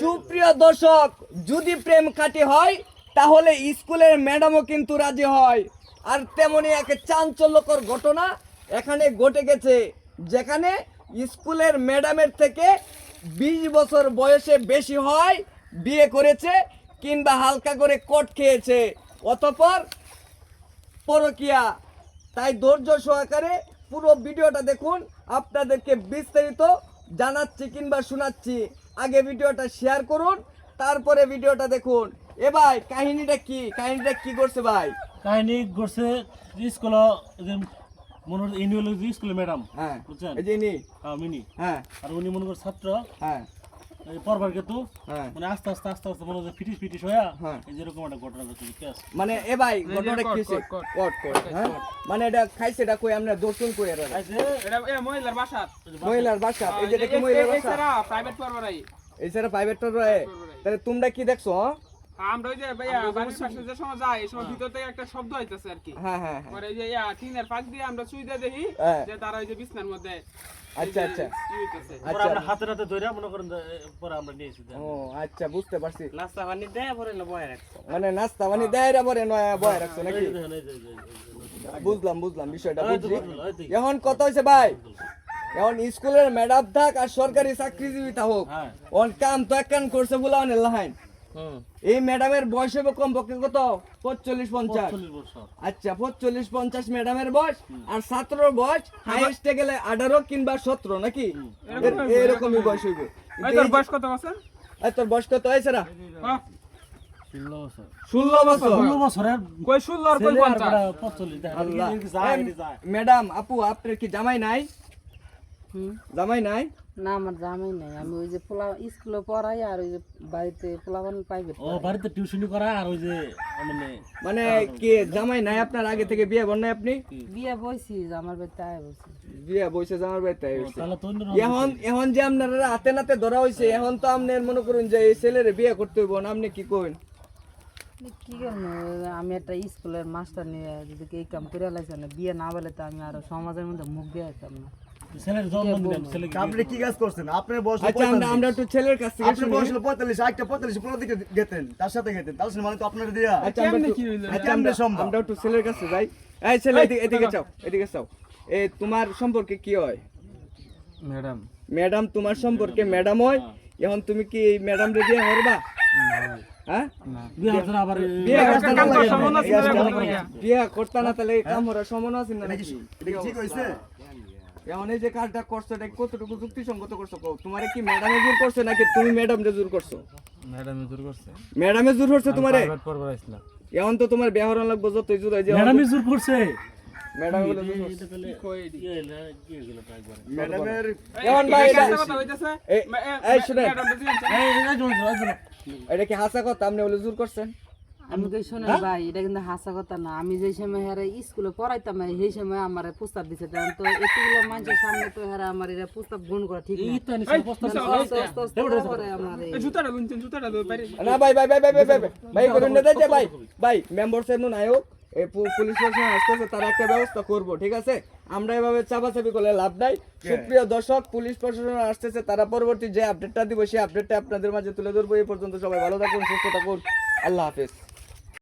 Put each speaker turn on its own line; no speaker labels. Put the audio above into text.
সুপ্রিয় দর্শক, যদি প্রেম খাঁটি হয় তাহলে স্কুলের ম্যাডামও কিন্তু রাজি হয়। আর তেমনি এক চাঞ্চল্যকর ঘটনা এখানে ঘটে গেছে, যেখানে স্কুলের ম্যাডামের থেকে 20 বছর বয়সে বেশি হয়, বিয়ে করেছে কিংবা হালকা করে কট খেয়েছে, অতঃপর পরকিয়া। তাই ধৈর্য সহকারে পুরো ভিডিওটা দেখুন, আপনাদেরকে বিস্তারিত জানাচ্ছি কিংবা শোনাচ্ছি। আগে ভিডিওটা শেয়ার করুন, তারপরে ভিডিওটা দেখুন। এ ভাই, কাহিনীটা কি করছে ভাই?
কাহিনী করছে স্কুল মনে ইউনিভার্সিটি স্কুলে ম্যাডাম,
হ্যাঁ
বুঝছেন?
এই যে ইনি,
হ্যাঁ মিনি,
হ্যাঁ
আর উনি মনে করে ছাত্র,
হ্যাঁ
এই পরবার কিন্তু
হ্যাঁ
মানে আস্তে আস্তে মনে হচ্ছে ফিটিস হয়ে
হ্যাঁ।
এই যেরকম একটা ঘটনা ঘটছে কেস।
মানে এ ভাই, ঘটনাটা কি হইছে? কট হ্যাঁ, মানে এটা খাইছে, এটা কই আমরা দর্শন কই এর
এটা মহিলার বাসা।
মহিলার বাসা। এই যেটা কি মহিলার বাসা?
এছাড়া প্রাইভেট পড়বারাই।
এই স্যার প্রাইভেটর রয়ে। তাহলে তোমরা কি দেখছো?
আমরা ওই যে ভাইয়া বাড়ির পাশে যে সময় যাই, এই সময় ভিতর থেকে একটা শব্দ হইতাছে আর কি।
হ্যাঁ হ্যাঁ হ্যাঁ।
পরে এই যে টিনের পাক দিয়ে আমরা চুই দিয়ে দেখি
হ্যাঁ।
যে তারা ওই যে বিছনার মধ্যে
আচ্ছা আচ্ছা
পরে আমরা হাতে ধরে মনে করেন পরে আমরা নিয়েছি।
ও আচ্ছা, বুঝতে পারছি।
নাস্তা পানি দেয় পরে বয়ে রাখছে।
মানে নাস্তা মানে দেয়রা পরে নয় বয় রাখছো নাকি? বুঝলাম বিষয়টা বুঝছি। এখন কথা হইছে ভাই, এখন স্কুলের ম্যাডাম থাক আর সরকারি চাকরিজীবী হোক, অন কাম তো এক কান করছে বলে অনেক লাহাইন। এই ম্যাডামের বয়স হবে কমপক্ষে কত? 45-50। আচ্ছা, 45-50 ম্যাডামের বয়স, আর ছাত্রর বয়স হাইয়েস্টে গেলে 18 কিংবা 17 নাকি? এরকমই বয়স হইব।
তোর বয়স কত বছর?
তোর বয়স কত হয়েছে না?
16 বছর।
16 বছর।
কই 16 আর কই
50।
ম্যাডাম, আপু, আপনার কি জামাই নাই? জামাই নাই?
না, আমার জামাই নাই। আমি ওই যে স্কুলে পড়াই আর ওই যে বাড়িতে পোলাপান প্রাইভেট।
ও বাড়িতে টিউশনি করা আর ওই যে
মানে কি জামাই নাই আপনার? আগে থেকে বিয়ে বল নাই আপনি?
বিয়ে বইছি, আমার বাড়িতে আয় বইছি।
বিয়ে বইছে জামার বাড়িতে আইছে।
তাহলে তো
এখন যে আপনারা হাতে নাতে ধরা হইছে, এখন তো আপনার মনে করুন যে এই ছেলেরে বিয়ে করতে হইব না, আপনি কি কইন?
কি করবো, আমি একটা স্কুলের মাস্টার নিয়ে যদি এই কাম করে লাইছে না, বিয়ে না বলে তো আমি আরো সমাজের মধ্যে মুখ দিয়ে যেতাম না।
ছেলের জন্ম দিলাম, ছেলে
আপনি কি কাজ করছেন? আপনার বয়স
আচ্ছা, আমরা একটু ছেলের কাছ থেকে
আপনার বয়স 45, একটা 45 পুরো দিকে গেতেন, তার সাথে গেতেন, তাহলে মানে তো আপনার দিয়া
আচ্ছা, আমরা একটু ছেলের কাছে যাই। এই ছেলে, এদিকে চাও। তোমার সম্পর্কে কি হয়? ম্যাডাম তোমার সম্পর্কে ম্যাডাম হয়। এখন তুমি কি এই ম্যাডাম রে বিয়ে করবা? হ্যাঁ, বিয়ে করতে না তাহলে কাম করার সম্ভাবনা আছে না নাকি?
ঠিক হইছে?
এখন এই যে কাজটা করছো, এটা কতটুকু যুক্তিসঙ্গত করছো? তোমারে কি ম্যাডামে জোর করছে নাকি তুমি ম্যাডামে জোর করছো? ম্যাডামে জোর করছে তোমারে। এখন তো তোমার ব্যবহার লাগবে, যতই জোর হয় যে
ম্যাডামই জোর করছে।
ম্যাডাম বলে জোর করছে।
ম্যাডামের
এখন ভাই
কথা হইতাছে।
এই শুনেন,
ম্যাডাম
এটা কি হাসা কথা? আপনি বলে জোর করছেন?
আমি কই শোনেন ভাই, এটা কিন্তু হাসা কথা না। আমি যে সময় হেরা স্কুলে পড়াইতাম সেই সময় আমার প্রস্তাব দিছে, তো এতগুলো মানুষের সামনে তো হেরা আমার এটা প্রস্তাব গ্রহণ করা ঠিক না।
জুতাটা দে পারি।
না ভাই করুন না যে ভাই মেম্বার সাহেব নুন আয়োগ এই পুলিশ প্রশাসন আসতেছে, তারা একটা ব্যবস্থা করব, ঠিক আছে? আমরা এভাবে চাপাচাপি করলে লাভ নাই। সুপ্রিয় দর্শক, পুলিশ প্রশাসন আসতেছে, তারা পরবর্তী যে আপডেটটা দিব সেই আপডেটটা আপনাদের মাঝে তুলে ধরবো। এই পর্যন্ত সবাই ভালো থাকুন, সুস্থ থাকুন, আল্লাহ হাফেজ।